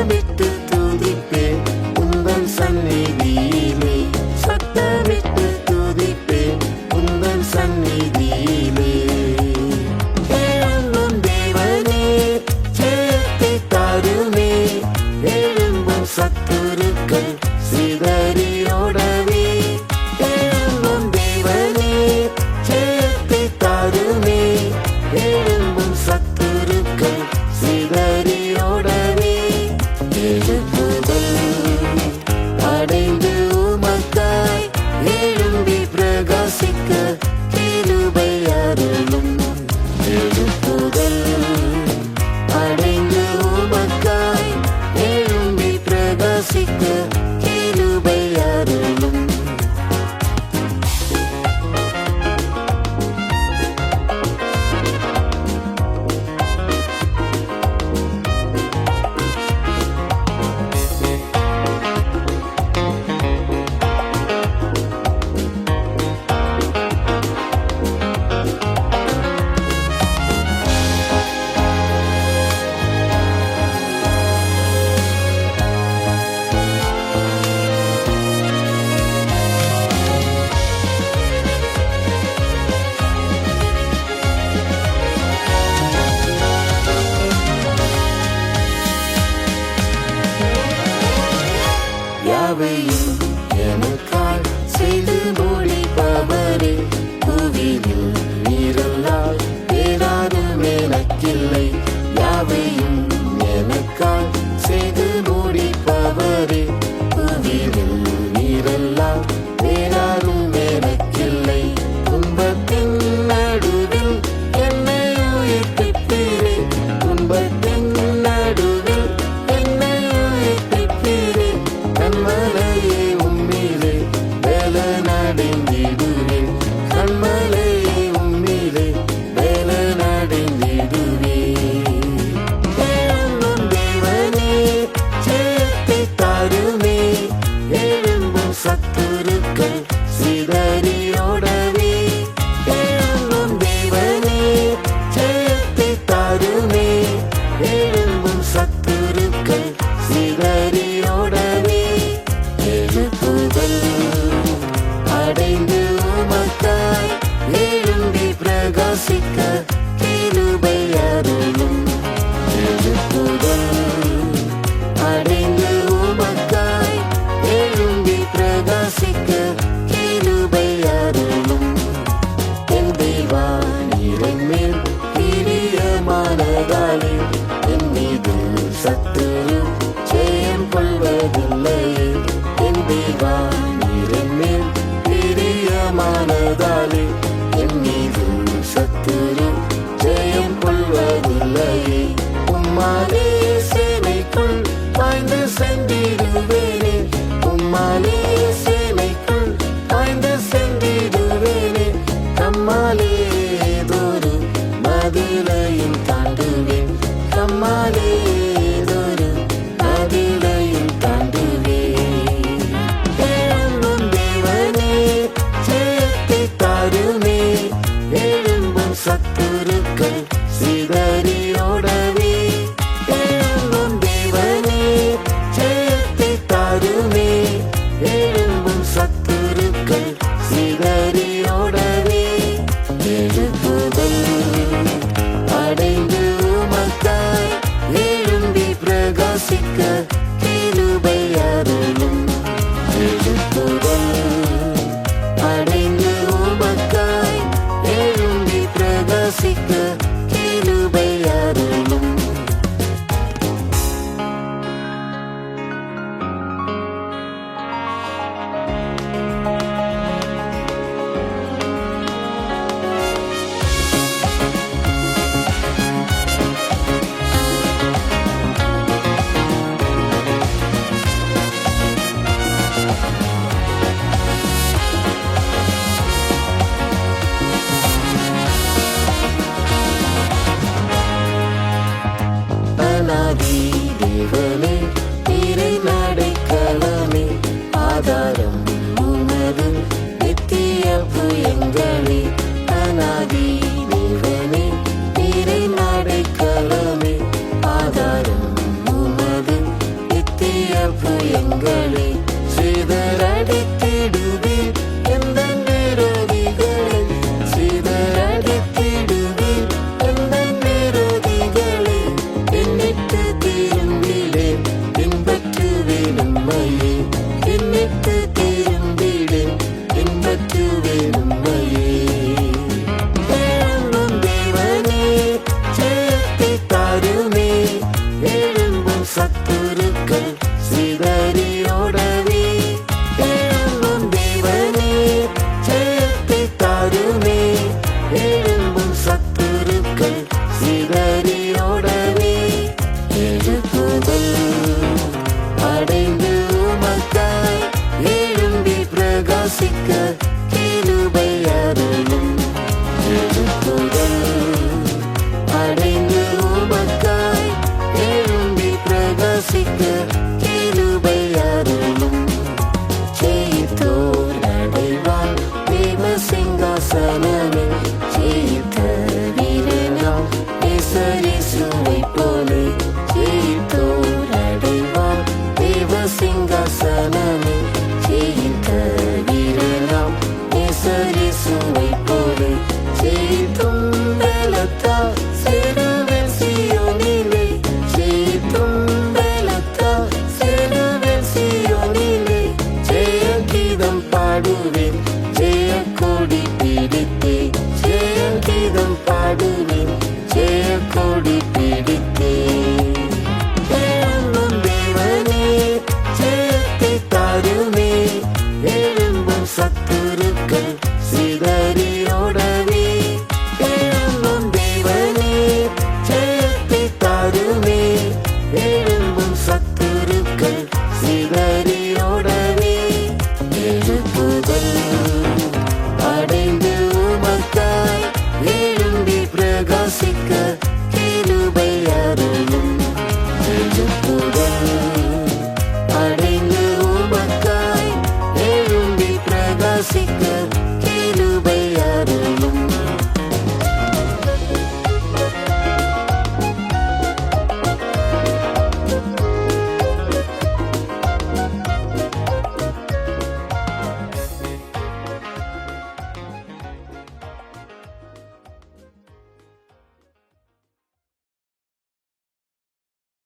சத்தமிட்டு துதிப்பேன் உந்தன் சந்நிதியிலே, சத்தமிட்டு துதிப்பேன் உந்தன் சந்நிதியிலே. எழும்பும் தேவனே ஜெயத்தை தாருமே, எழும்பும் சத்துருக்கள் சிதறியோடவே. எழும்பும் தேவனே ஜெயத்தை தாருமே, எழும்பும் சத்துருக்கள் சிதறியோடவே. எழுப்புதல் அடைந்து உமக்காய் எழும்பி பிரகாசிக்க கிருபை அருளும். எழுப்புதல் அடைந்து உமக்காய் எழும்பி பிரகாசிக்க கிருபை அருளும். யாவையும் எனக்காய் செய்து முடிப்பவரே, புவியில் நீரல்லால் வேறாரும் எனக்கில்லை. யாவையும் எனக்காய் செய்து முடிப்பவரே, புவியில் நீரல்லால் வேறாரும் எனக்கில்லை. துன்பத்தின் நடுவில் என்னை உயிர்ப்பிப்பீரே, துன்பத்தின் நடுவில் என்னை உயிர்ப்பிப்பீரே. கண்மலையே உம்மிலே வேலனடைந்திடுவேன், கண்மலையே உம்மிலே வேலனடைந்திடுவேன். எழும்பும் தேவனே ஜெயத்தை தாருமே, எழும்பும் சத்துருக்கள் சிதறியோடவே. எழும்பும் தேவனே ஜெயத்தை தாருமே, எழும்பும் சத்துருக்கள் சிதறியோடவே. எழுப்புதல் அடைந்து உமக்காய் எழும்பி பிரகாசிக்க கிருபை அருளும். எழுப்புதல் அடைந்து உமக்காய் எழும்பி பிரகாசிக்க கிருபை அருளும். என் தேவா நீரின் மேல் பிரியமானதாலே என் மீது சத்துரு ஜெயம் கொள்வதில்லையே. என் தேவா நீரின் மேல் பிரியமானதாலே என் மீது சத்துரு ஜெயம் கொள்வதில்லையே. உம்மாலே சேனைக்குள் பாய்ந்து சென்றிடுவேனே, உம்மாலே சேனைக்குள் பாய்ந்து சென்றிடுவேனே. கம்மாலே ஏதொரு மதிலையும் தாண்டுவேன், கம்மாலே ஏதொரு மதிலையும் தாண்டுவேன். எழும்பும் தேவனே ஜெயத்தை தாருமே, எழும்பும் சத்துருக்கள் சிதறியோடவே. எழும்பும் தேவனே ஜெயத்தை தாருமே, எழும்பும் சத்துருக்கள் சிதறியோடவே. எழுப்புதல் அடைந்து உமக்காய் எழும்பி பிரகாசிக்க கிருபை அருளும். எழுப்புதல் அடைந்து உமக்காய் எழும்பி பிரகாசிக்க கிருபை அருளும். எதிர்ப்பு எங்களை சிதறடித்திடுவீர். எந்தன் விரோதிகளை சிதறடித்திடுவீர். எந்தன் விரோதிகளை என்னிட்டு திரும்பிடேன். பின்பற்றுவேன் உம்மையே. என்னிட்டு திரும்பிடேன். பின்பற்றுவேன் உம்மையே. எழும்பும் தேவனே, ஜெயத்தை தாருமே. எழும்பும் சத்துருக்கள் சிதறியோடவே. எழும்பும் தேவனே, ஜெயத்தை தாருமே. எழும்பும் சத்துருக்கள் சிதறியோடவே. எழுப்புதல் அடைந்து உமக்காய் எழும்பி பிரகாசிக்க கிருபை அருளும். எழுப்புதல் அடைந்து உமக்காய் எழும்பி பிரகாசிக்க